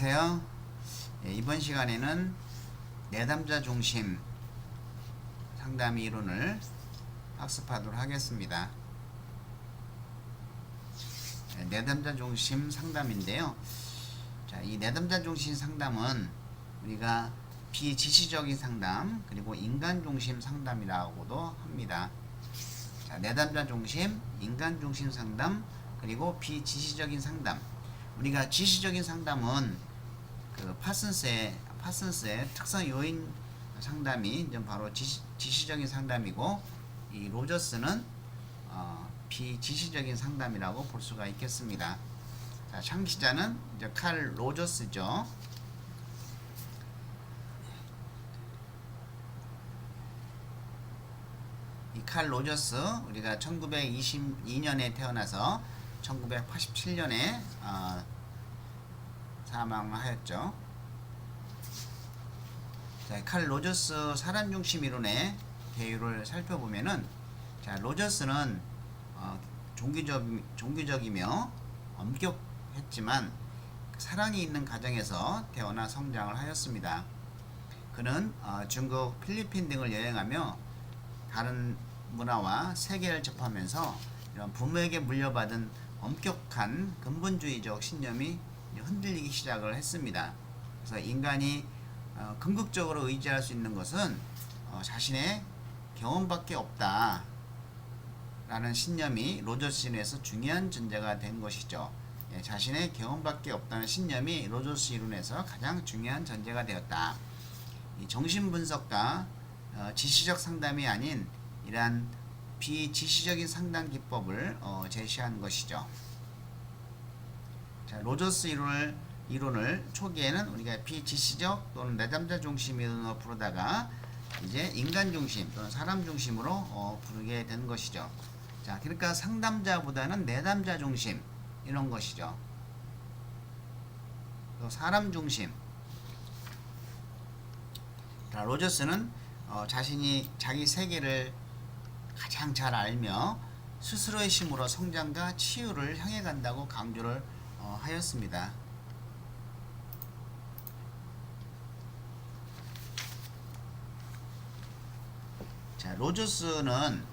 안녕하세요. 이번 시간에는 내담자 중심 상담 이론을 학습하도록 하겠습니다. 내담자 중심 상담인데요. 이 내담자 중심 상담은 우리가 비지시적인 상담 그리고 인간 중심 상담이라고도 합니다. 내담자 중심, 인간 중심 상담 그리고 비지시적인 상담. 우리가 지시적인 상담은 그 파슨스의 특성 요인 상담이 이제 바로 지시적인 상담이고, 이 로저스는 비지시적인 상담이라고 볼 수가 있겠습니다. 자, 창시자는 이제 칼 로저스죠. 이 칼 로저스, 우리가 1922년에 태어나서 1987년에 사망하였죠. 자, 칼 로저스 사람 중심 이론의 개요를 살펴보면은, 자, 로저스는 종교적이며 엄격했지만 사랑이 있는 가정에서 태어나 성장을 하였습니다. 그는 중국, 필리핀 등을 여행하며 다른 문화와 세계를 접하면서 이런 부모에게 물려받은 엄격한 근본주의적 신념이 흔들리기 시작을 했습니다. 그래서 인간이 궁극적으로 의지할 수 있는 것은 자신의 경험밖에 없다 라는 신념이 로저스 이론에서 중요한 전제가 된 것이죠. 자신의 경험밖에 없다는 신념이 로저스 이론에서 가장 중요한 전제가 되었다. 이 정신분석과 지시적 상담이 아닌 이러한 비지시적인 상담 기법을 제시한 것이죠. 자, 로저스 이론을 초기에는 우리가 비지시적 또는 내담자 중심 이론으로 부르다가 이제 인간 중심 또는 사람 중심으로 부르게 된 것이죠. 자, 그러니까 상담자보다는 내담자 중심 이런 것이죠. 또 사람 중심. 자, 로저스는 자신이 자기 세계를 가장 잘 알며 스스로의 힘으로 성장과 치유를 향해 간다고 강조를 하였습니다. 자, 로저스의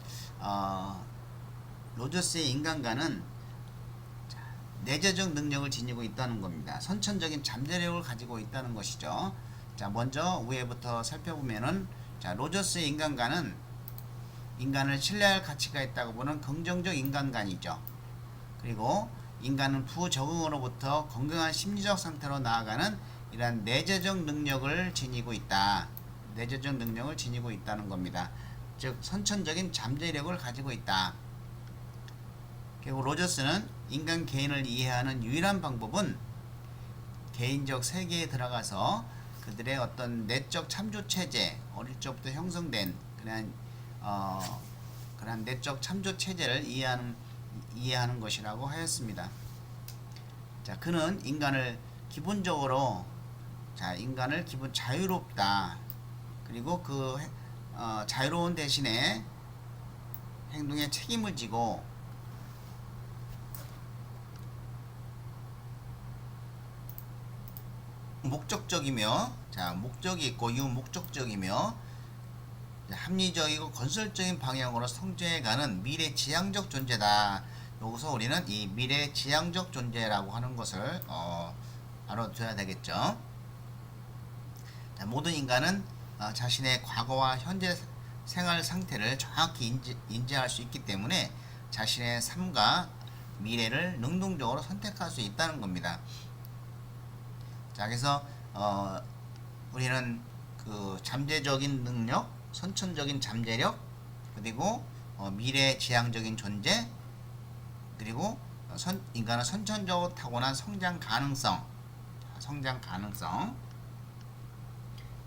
인간관은 내재적 능력을 지니고 있다는 겁니다. 선천적인 잠재력을 가지고 있다는 것이죠. 자, 먼저 위에부터 살펴보면은, 자, 로저스의 인간관은 인간을 신뢰할 가치가 있다고 보는 긍정적 인간관이죠. 그리고 인간은 부적응으로부터 건강한 심리적 상태로 나아가는 이러한 내재적 능력을 지니고 있다. 내재적 능력을 지니고 있다는 겁니다. 즉 선천적인 잠재력을 가지고 있다. 그리고 로저스는 인간 개인을 이해하는 유일한 방법은 개인적 세계에 들어가서 그들의 어떤 내적 참조 체제, 어릴 적부터 형성된 그런 내적 참조 체제를 이해하는 것이라고 하였습니다. 자, 그는 인간을 기본 자유롭다. 그리고 그 자유로운 대신에 행동에 책임을 지고 목적적이며, 자, 목적이 있고 유목적적이며 합리적이고 건설적인 방향으로 성장해가는 미래지향적 존재다. 여기서 우리는 이 미래지향적 존재라고 하는 것을 알아둬야 되겠죠. 자, 모든 인간은 자신의 과거와 현재 생활 상태를 정확히 인지할 수 있기 때문에 자신의 삶과 미래를 능동적으로 선택할 수 있다는 겁니다. 자, 그래서 우리는 그 잠재적인 능력, 선천적인 잠재력, 그리고 미래지향적인 존재, 그리고 인간은 선천적으로 타고난 성장 가능성,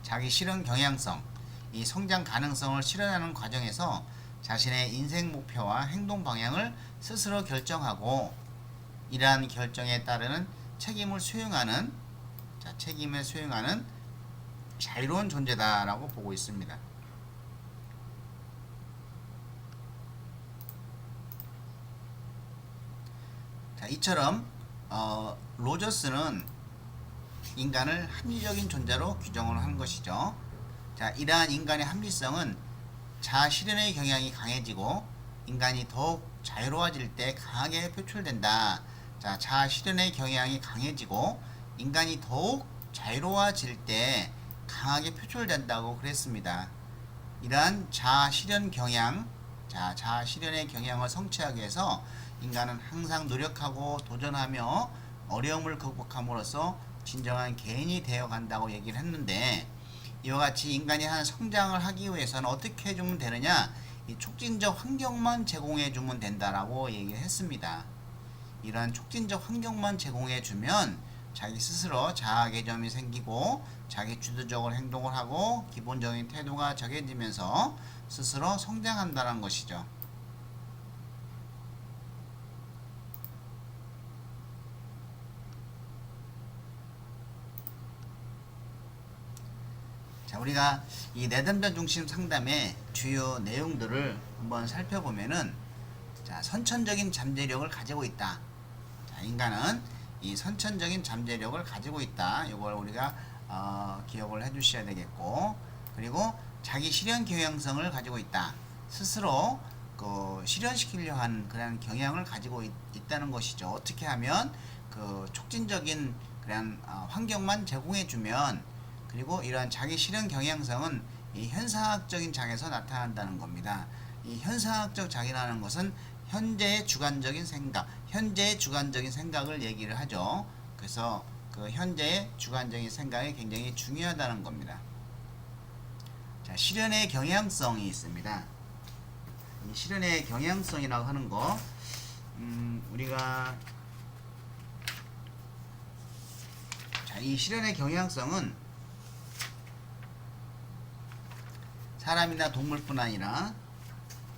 자기 실현 경향성, 이 성장 가능성을 실현하는 과정에서 자신의 인생 목표와 행동 방향을 스스로 결정하고 이러한 결정에 따르는 책임을 수용하는 자유로운 존재다라고 보고 있습니다. 자, 이처럼 로저스는 인간을 합리적인 존재로 규정을 하는 것이죠. 자, 이러한 인간의 합리성은 자아 실현의 경향이 강해지고 인간이 더욱 자유로워질 때 강하게 표출된다. 자, 자아 실현의 경향이 강해지고 인간이 더욱 자유로워질 때 강하게 표출된다고 그랬습니다. 이러한 자아 실현 경향, 자아 실현의 경향을 성취하기 위해서 인간은 항상 노력하고 도전하며 어려움을 극복함으로써 진정한 개인이 되어 간다고 얘기를 했는데, 이와 같이 인간이 한 성장을 하기 위해서는 어떻게 해주면 되느냐, 이 촉진적 환경만 제공해 주면 된다라고 얘기를 했습니다. 이러한 촉진적 환경만 제공해 주면 자기 스스로 자아 개념이 생기고 자기 주도적으로 행동을 하고 기본적인 태도가 정해지면서 스스로 성장한다는 것이죠. 자, 우리가 이 내담자 중심 상담의 주요 내용들을 한번 살펴보면은, 자, 선천적인 잠재력을 가지고 있다. 자, 인간은 이 선천적인 잠재력을 가지고 있다. 이걸 우리가 기억을 해 주셔야 되겠고, 그리고 자기 실현 경향성을 가지고 있다. 스스로 그 실현시키려 하는 그런 경향을 가지고 있다는 것이죠. 어떻게 하면 그 촉진적인 그런 환경만 제공해 주면, 그리고 이러한 자기 실현 경향성은 이 현상학적인 장에서 나타난다는 겁니다. 이 현상학적 장이라는 것은 현재의 주관적인 생각, 현재의 주관적인 생각을 얘기를 하죠. 그래서 그 현재의 주관적인 생각이 굉장히 중요하다는 겁니다. 자, 실현의 경향성이 있습니다. 이 실현의 경향성이라고 하는 거, 우리가, 자, 이 실현의 경향성은 사람이나 동물뿐 아니라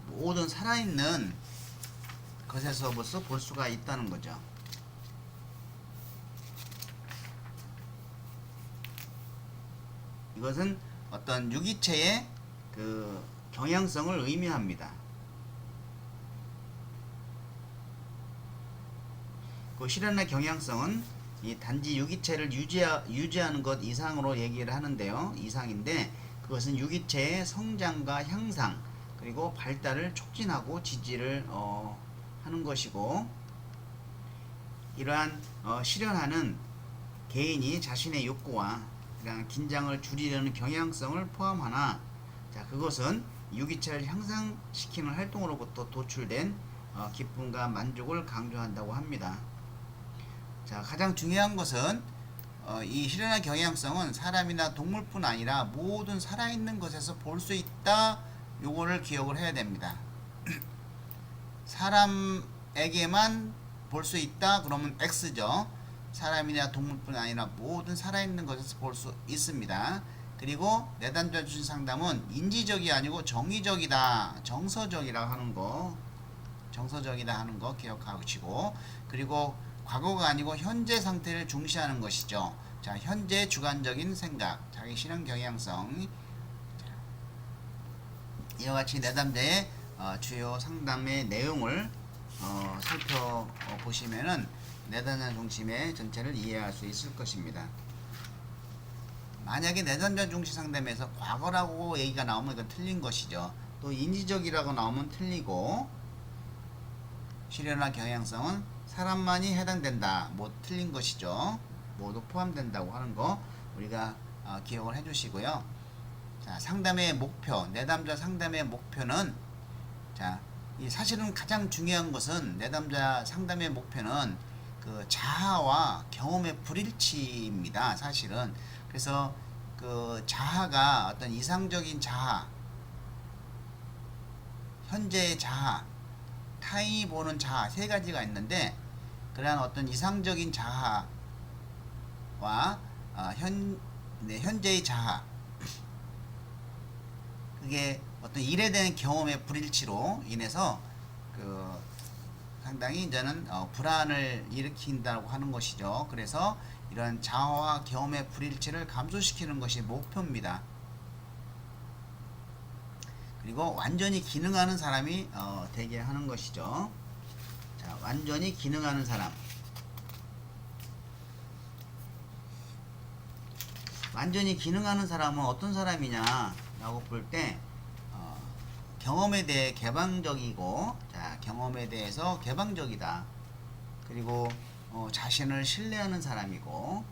모든 살아있는 것에서부터 볼 수가 있다는 거죠. 이것은 어떤 유기체의 그 경향성을 의미합니다. 그 실현의 경향성은 이 단지 유기체를 유지하는 것 이상으로 얘기를 하는데요. 이상인데, 그것은 유기체의 성장과 향상, 그리고 발달을 촉진하고 지지를 하는 것이고, 이러한 실현하는 개인이 자신의 욕구와 이러한 긴장을 줄이려는 경향성을 포함하나, 자, 그것은 유기체를 향상시키는 활동으로부터 도출된 기쁨과 만족을 강조한다고 합니다. 자, 가장 중요한 것은 이 실현의 경향성은 사람이나 동물뿐 아니라 모든 살아있는 것에서 볼 수 있다. 요거를 기억을 해야 됩니다. 사람에게만 볼 수 있다 그러면 X죠. 사람이나 동물뿐 아니라 모든 살아있는 것에서 볼 수 있습니다. 그리고 내담자 주신 상담은 인지적이 아니고 정의적이다, 정서적이라고 하는 거, 정서적이다 하는 거 기억하시고, 그리고 과거가 아니고 현재 상태를 중시하는 것이죠. 자, 현재 주관적인 생각, 자기 실현 경향성. 이와 같이 내담자의 주요 상담의 내용을 살펴보시면은 내담자 중심의 전체를 이해할 수 있을 것입니다. 만약에 내담자 중심 상담에서 과거라고 얘기가 나오면 이건 틀린 것이죠. 또 인지적이라고 나오면 틀리고, 실현과 경향성은 사람만이 해당된다, 뭐 틀린 것이죠. 모두 포함된다고 하는 거 우리가 기억을 해 주시고요. 자, 상담의 목표, 내담자 상담의 목표는, 자, 이 사실은 가장 중요한 것은 내담자 상담의 목표는 그 자아와 경험의 불일치입니다. 사실은. 그래서 그 자아가 어떤 이상적인 자아, 현재의 자아, 타인이 보는 자아 세 가지가 있는데, 그러한 어떤 이상적인 자아와 현재의 자아, 그게 어떤 일에 대한 경험의 불일치로 인해서 그 상당히 이제는 불안을 일으킨다고 하는 것이죠. 그래서 이런 자아와 경험의 불일치를 감소시키는 것이 목표입니다. 그리고 완전히 기능하는 사람이 되게 하는 것이죠. 자, 완전히 기능하는 사람. 완전히 기능하는 사람은 어떤 사람이냐라고 볼 때 경험에 대해 개방적이고, 자, 경험에 대해서 개방적이다. 그리고 자신을 신뢰하는 사람이고,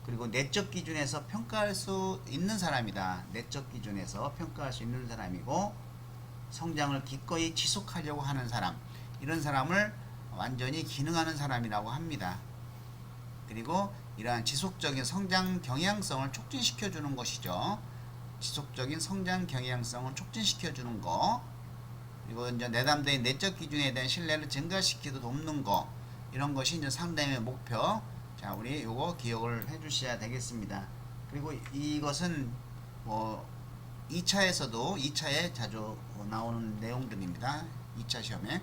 그리고 내적 기준에서 평가할 수 있는 사람이다. 내적 기준에서 평가할 수 있는 사람이고, 성장을 기꺼이 지속하려고 하는 사람, 이런 사람을 완전히 기능하는 사람이라고 합니다. 그리고 이러한 지속적인 성장 경향성을 촉진시켜 주는 것이죠. 지속적인 성장 경향성을 촉진시켜 주는 거, 그리고 이제 내담자의 내적 기준에 대한 신뢰를 증가시키도 돕는 거, 이런 것이 이제 상담의 목표. 자, 우리 요거 기억을 해 주셔야 되겠습니다. 그리고 이것은 2차에 자주 나오는 내용들입니다. 2차 시험에.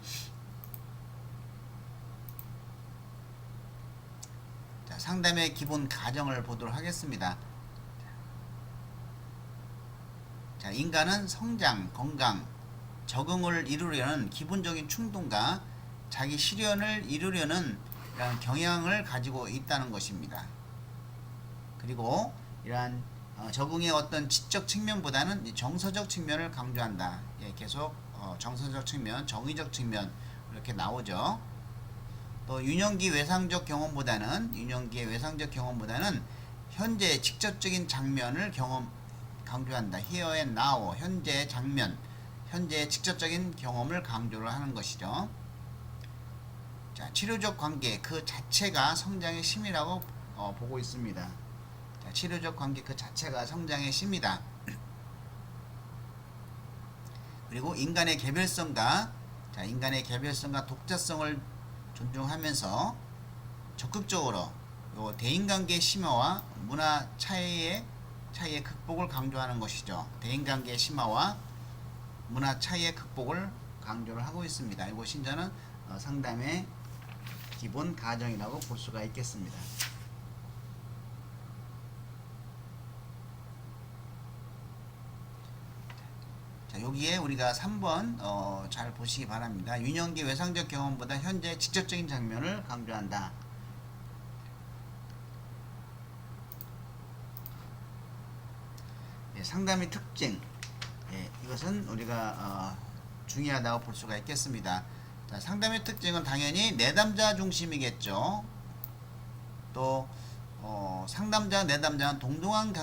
자, 상담의 기본 가정을 보도록 하겠습니다. 자, 인간은 성장, 건강, 적응을 이루려는 기본적인 충동과 자기 실현을 이루려는 이러한 경향을 가지고 있다는 것입니다. 그리고 이러한 적응의 어떤 지적 측면보다는 정서적 측면을 강조한다. 예, 계속 정서적 측면, 정의적 측면 이렇게 나오죠. 또 유년기의 외상적 경험보다는 현재의 직접적인 장면을 강조한다. Here and now, 현재의 장면, 현재의 직접적인 경험을 강조를 하는 것이죠. 자, 치료적 관계 그 자체가 성장의 심이라고 보고 있습니다. 자, 치료적 관계 그 자체가 성장의 심이다. 그리고 인간의 개별성과 독자성을 존중하면서 적극적으로 요 대인관계 심화와 문화 차이의 극복을 강조하는 것이죠. 대인관계 심화와 문화 차이의 극복을 강조를 하고 있습니다. 이것이 이제는 상담의 기본 가정이라고 볼 수가 있겠습니다. 자, 여기에 우리가 3번 잘 보시기 바랍니다. 유년기 외상적 경험보다 현재 직접적인 장면을 강조한다. 예, 상담의 특징, 예, 이것은 우리가 중요하다고 볼 수가 있겠습니다. 자, 상담의 특징은 당연히 내담자 중심이겠죠. 또 상담자 내담자는 동등한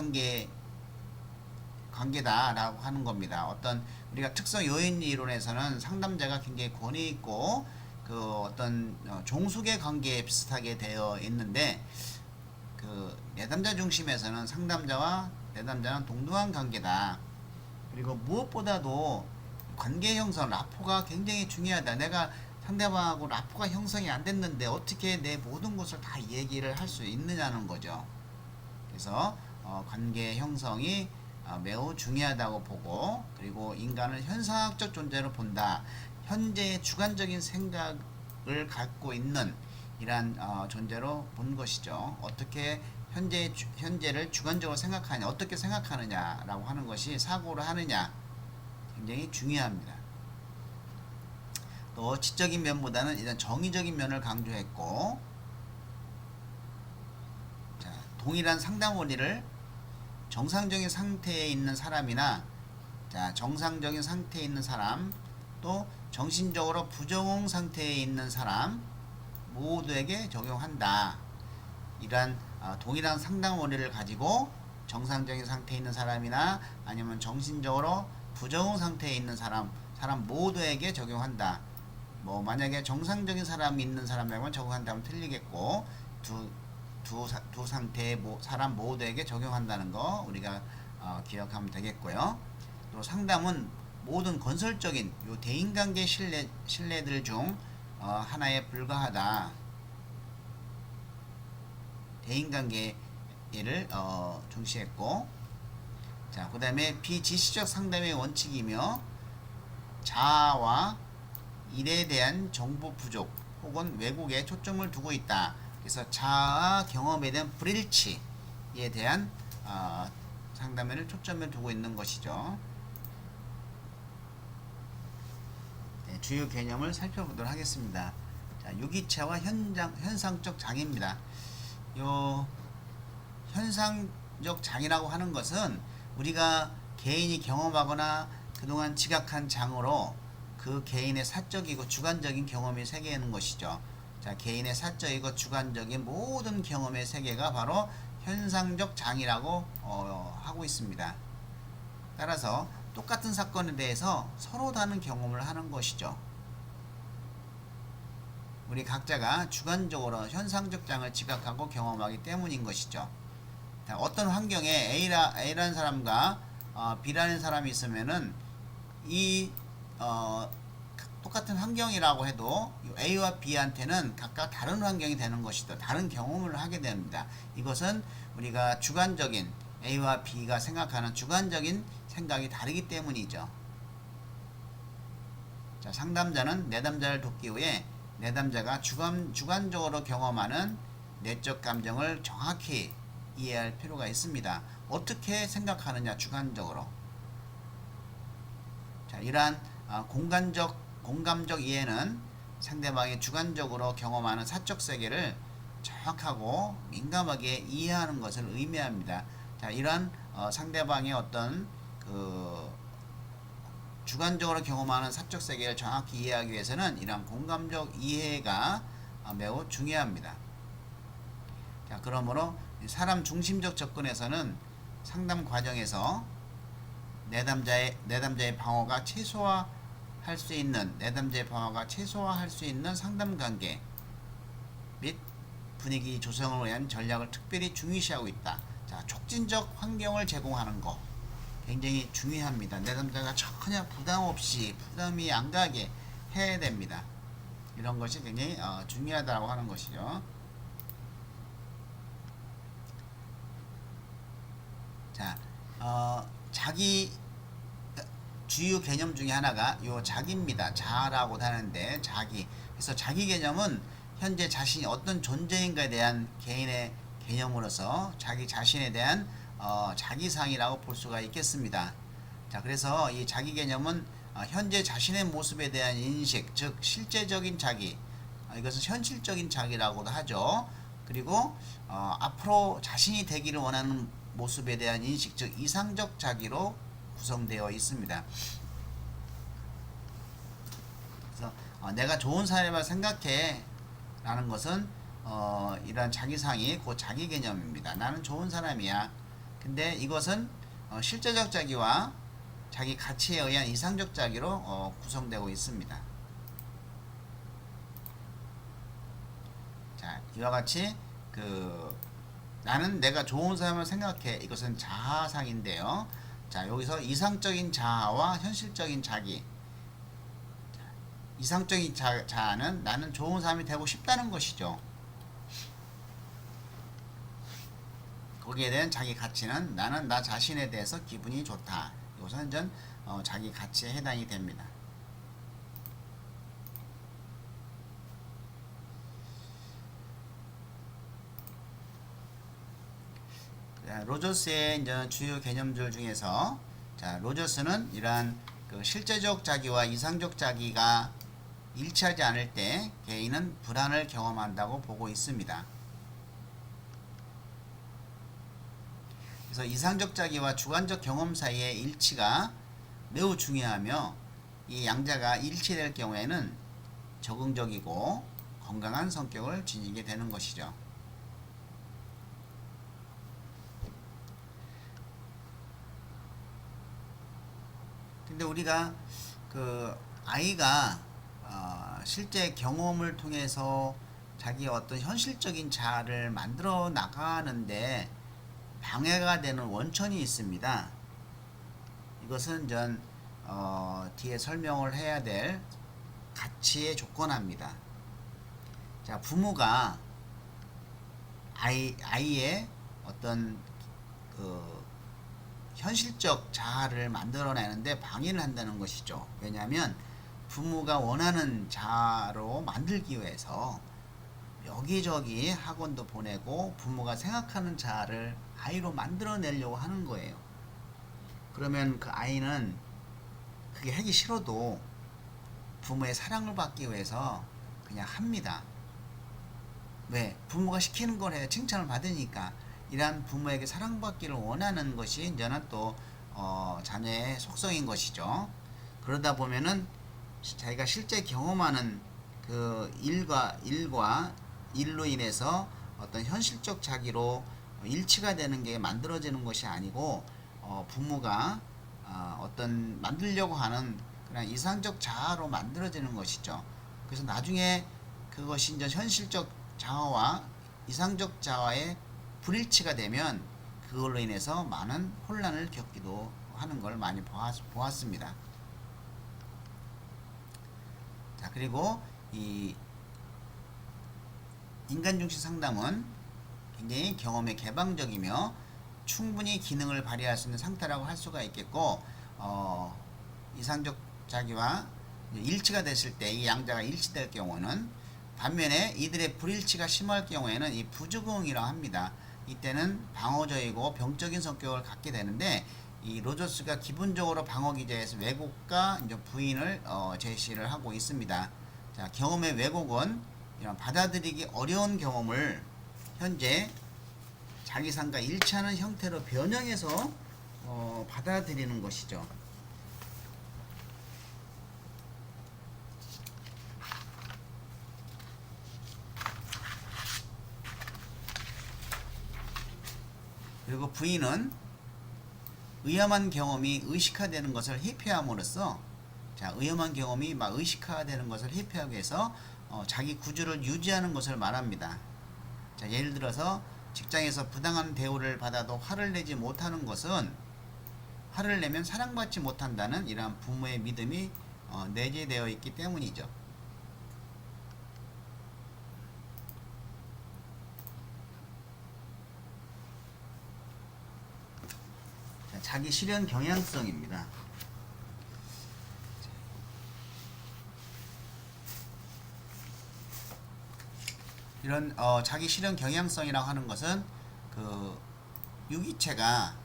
관계다라고 하는 겁니다. 어떤 우리가 특성 요인 이론에서는 상담자가 굉장히 권위 있고 그 어떤 종속의 관계에 비슷하게 되어 있는데, 그 내담자 중심에서는 상담자와 내담자는 동등한 관계다. 그리고 무엇보다도 관계 형성, 라포가 굉장히 중요하다. 내가 상대방하고 라포가 형성이 안 됐는데 어떻게 내 모든 것을 다 얘기를 할 수 있느냐는 거죠. 그래서 관계 형성이 매우 중요하다고 보고, 그리고 인간을 현상학적 존재로 본다. 현재의 주관적인 생각을 갖고 있는 이러한 존재로 본 것이죠. 어떻게 현재를 주관적으로 생각하냐, 어떻게 생각하느냐라고 하는 것이 사고를 하느냐, 굉장히 중요합니다. 또 지적인 면보다는 일단 정의적인 면을 강조했고, 자, 동일한 상담 원리를 정상적인 상태에 있는 사람이나, 자, 정상적인 상태에 있는 사람, 또 정신적으로 부정응 상태에 있는 사람 모두에게 적용한다. 이러한 동일한 상담 원리를 가지고 정상적인 상태에 있는 사람이나 아니면 정신적으로 부정응 상태에 있는 사람 모두에게 적용한다. 뭐 만약에 정상적인 사람이 있는 사람에게만 적용한다면 틀리겠고, 두 상태의 사람 모두에게 적용한다는 거 우리가 기억하면 되겠고요. 또 상담은 모든 건설적인 요 대인관계 신뢰들 중 하나에 불과하다. 대인관계를 중시했고, 자, 그 다음에 비지시적 상담의 원칙이며 자아와 일에 대한 정보 부족 혹은 왜곡에 초점을 두고 있다. 그래서 자아 경험에 대한 불일치에 대한 상담에는 초점을 두고 있는 것이죠. 네, 주요 개념을 살펴보도록 하겠습니다. 자, 유기체와 현상적 장애입니다. 요 현상적 장이라고 하는 것은 우리가 개인이 경험하거나 그동안 지각한 장으로 그 개인의 사적이고 주관적인 경험이 세계하는 것이죠. 자, 개인의 사적이고 주관적인 모든 경험의 세계가 바로 현상적 장이라고 하고 있습니다. 따라서 똑같은 사건에 대해서 서로 다른 경험을 하는 것이죠. 우리 각자가 주관적으로 현상적 장을 지각하고 경험하기 때문인 것이죠. 자, 어떤 환경에 A라는 사람과 B라는 사람이 있으면은 이 똑같은 환경이라고 해도 A와 B한테는 각각 다른 환경이 되는 것이다. 다른 경험을 하게 됩니다. 이것은 우리가 주관적인 A와 B가 생각하는 주관적인 생각이 다르기 때문이죠. 자, 상담자는 내담자를 돕기 위해 내담자가 주관적으로 경험하는 내적 감정을 정확히 이해할 필요가 있습니다. 어떻게 생각하느냐, 주관적으로. 자, 이러한 공감적 이해는 상대방이 주관적으로 경험하는 사적 세계를 정확하고 민감하게 이해하는 것을 의미합니다. 자, 이러한 상대방의 어떤 주관적으로 경험하는 사적 세계를 정확히 이해하기 위해서는 이러한 공감적 이해가 매우 중요합니다. 자, 그러므로 사람 중심적 접근에서는 상담 과정에서 내담자의 방어가 최소화할 수 있는 상담 관계 및 분위기 조성을 위한 전략을 특별히 중요시하고 있다. 자, 촉진적 환경을 제공하는 것 굉장히 중요합니다. 내담자가 전혀 부담이 안 가게 해야 됩니다. 이런 것이 굉장히 중요하다고 하는 것이죠. 자, 자기 주요 개념 중에 하나가 요 자기입니다. 자라고 하는데 자기. 그래서 자기 개념은 현재 자신이 어떤 존재인가에 대한 개인의 개념으로서 자기 자신에 대한 자기상이라고 볼 수가 있겠습니다. 자, 그래서 이 자기 개념은 현재 자신의 모습에 대한 인식, 즉 실제적인 자기, 이것은 현실적인 자기라고도 하죠. 그리고 앞으로 자신이 되기를 원하는 모습에 대한 인식, 즉 이상적 자기로 구성되어 있습니다. 그래서 내가 좋은 사람을 생각해 라는 것은 이러한 자기상이 곧 자기 개념입니다. 나는 좋은 사람이야. 근데 이것은 실제적 자기와 자기 가치에 의한 이상적 자기로 구성되고 있습니다. 자, 이와 같이 나는 내가 좋은 사람을 생각해, 이것은 자아상인데요. 자, 여기서 이상적인 자아와 현실적인 자기. 이상적인 자아는 나는 좋은 사람이 되고 싶다는 것이죠. 거기에 대한 자기 가치는 나는 나 자신에 대해서 기분이 좋다. 이것은 자기 가치에 해당이 됩니다. 로저스의 이제 주요 개념들 중에서 로저스는 이러한 실제적 자기와 이상적 자기가 일치하지 않을 때 개인은 불안을 경험한다고 보고 있습니다. 그래서 이상적 자기와 주관적 경험 사이의 일치가 매우 중요하며 이 양자가 일치될 경우에는 적응적이고 건강한 성격을 지니게 되는 것이죠. 근데 우리가 아이가 실제 경험을 통해서 자기 어떤 현실적인 자아를 만들어 나가는데 방해가 되는 원천이 있습니다. 이것은 뒤에 설명을 해야 될 가치에 조건합니다. 자, 부모가 아이의 어떤 현실적 자아를 만들어내는데 방해를 한다는 것이죠. 왜냐하면 부모가 원하는 자아로 만들기 위해서 여기저기 학원도 보내고 부모가 생각하는 자아를 아이로 만들어내려고 하는 거예요. 그러면 그 아이는 그게 하기 싫어도 부모의 사랑을 받기 위해서 그냥 합니다. 왜? 부모가 시키는 걸 해야 칭찬을 받으니까. 이러한 부모에게 사랑받기를 원하는 것이 이제는 또 자녀의 속성인 것이죠. 그러다 보면은 자기가 실제 경험하는 그 일로 인해서 어떤 현실적 자기로 일치가 되는 게 만들어지는 것이 아니고 부모가 어떤 만들려고 하는 그냥 이상적 자아로 만들어지는 것이죠. 그래서 나중에 그것이 이제 현실적 자아와 이상적 자아의 불일치가 되면 그걸로 인해서 많은 혼란을 겪기도 하는 걸 많이 보았습니다. 자, 그리고 이 인간중심 상담은 굉장히 경험에 개방적이며 충분히 기능을 발휘할 수 있는 상태라고 할 수가 있겠고, 이상적 자기와 일치가 됐을 때 이 양자가 일치될 경우는, 반면에 이들의 불일치가 심할 경우에는 이 부적응이라고 합니다. 이때는 방어적이고 병적인 성격을 갖게 되는데, 이 로저스가 기본적으로 방어 기제에서 왜곡과 이제 부인을 제시를 하고 있습니다. 자, 경험의 왜곡은 이런 받아들이기 어려운 경험을 현재 자기 삶과 일치하는 형태로 변형해서 받아들이는 것이죠. 그리고 부인은 위험한 경험이 의식화되는 것을 회피함으로써, 자, 위험한 경험이 막 의식화되는 것을 회피하기 위해서 자기 구조를 유지하는 것을 말합니다. 자, 예를 들어서 직장에서 부당한 대우를 받아도 화를 내지 못하는 것은, 화를 내면 사랑받지 못한다는 이러한 부모의 믿음이 내재되어 있기 때문이죠. 자, 자기 실현 경향성입니다. 이런 자기 실현 경향성이라고 하는 것은 그 유기체가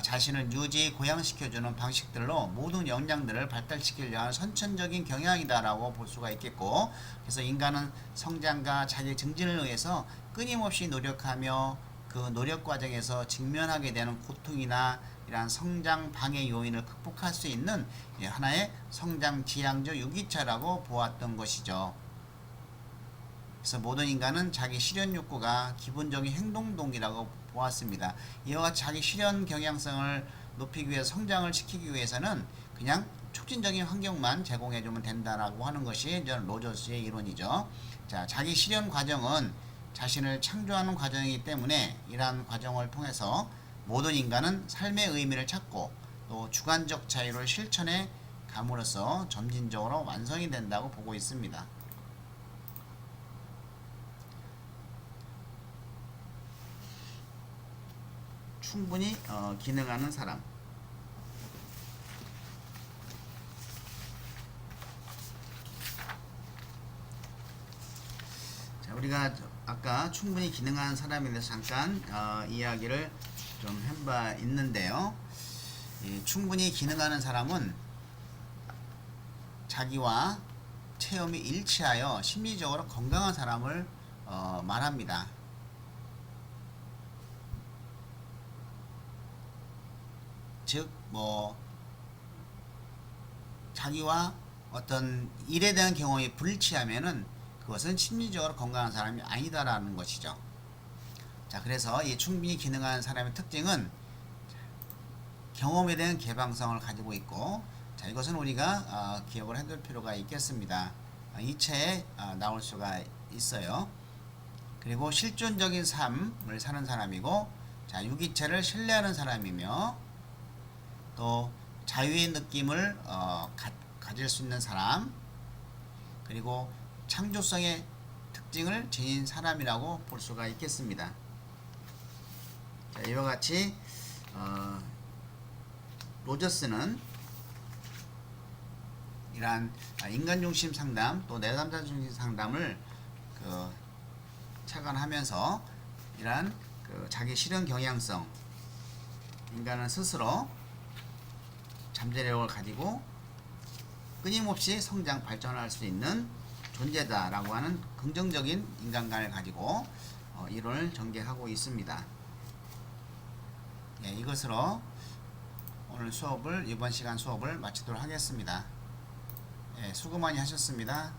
자신을 유지 고양시켜주는 방식들로 모든 역량들을 발달시키려 하는 선천적인 경향이다라고 볼 수가 있겠고, 그래서 인간은 성장과 자기 증진을 위해서 끊임없이 노력하며 그 노력 과정에서 직면하게 되는 고통이나 이러한 성장 방해 요인을 극복할 수 있는 하나의 성장 지향적 유기체라고 보았던 것이죠. 그래서 모든 인간은 자기 실현 욕구가 기본적인 행동 동기라고 보았습니다. 이와 같이 자기 실현 경향성을 높이기 위해 성장을 시키기 위해서는 그냥 촉진적인 환경만 제공해주면 된다라고 하는 것이 로저스의 이론이죠. 자, 자기 실현 과정은 자신을 창조하는 과정이기 때문에 이러한 과정을 통해서 모든 인간은 삶의 의미를 찾고 또 주관적 자유를 실천해 감으로써 점진적으로 완성이 된다고 보고 있습니다. 충분히 기능하는 사람. 자, 우리가 아까 충분히 기능하는 사람에 대해서 잠깐 이야기를 좀 해봐 있는데요. 충분히 기능하는 사람은 자기와 체험이 일치하여 심리적으로 건강한 사람을 말합니다. 즉, 자기와 어떤 일에 대한 경험이 불일치하면은 그것은 심리적으로 건강한 사람이 아니다라는 것이죠. 자, 그래서 이 충분히 기능하는 사람의 특징은 경험에 대한 개방성을 가지고 있고, 자, 이것은 우리가 기억을 해둘 필요가 있겠습니다. 이체에 나올 수가 있어요. 그리고 실존적인 삶을 사는 사람이고, 자, 유기체를 신뢰하는 사람이며, 또 자유의 느낌을 가질 수 있는 사람, 그리고 창조성의 특징을 지닌 사람이라고 볼 수가 있겠습니다. 자, 이와 같이 로저스는 이러한 인간중심 상담 또 내담자 중심 상담을 착안하면서 이러한 자기 실현 경향성, 인간은 스스로 잠재력을 가지고 끊임없이 성장 발전할 수 있는 존재다라고 하는 긍정적인 인간관을 가지고 이론을 전개하고 있습니다. 예, 이것으로 오늘 수업을 이번 시간 수업을 마치도록 하겠습니다. 예, 수고 많이 하셨습니다.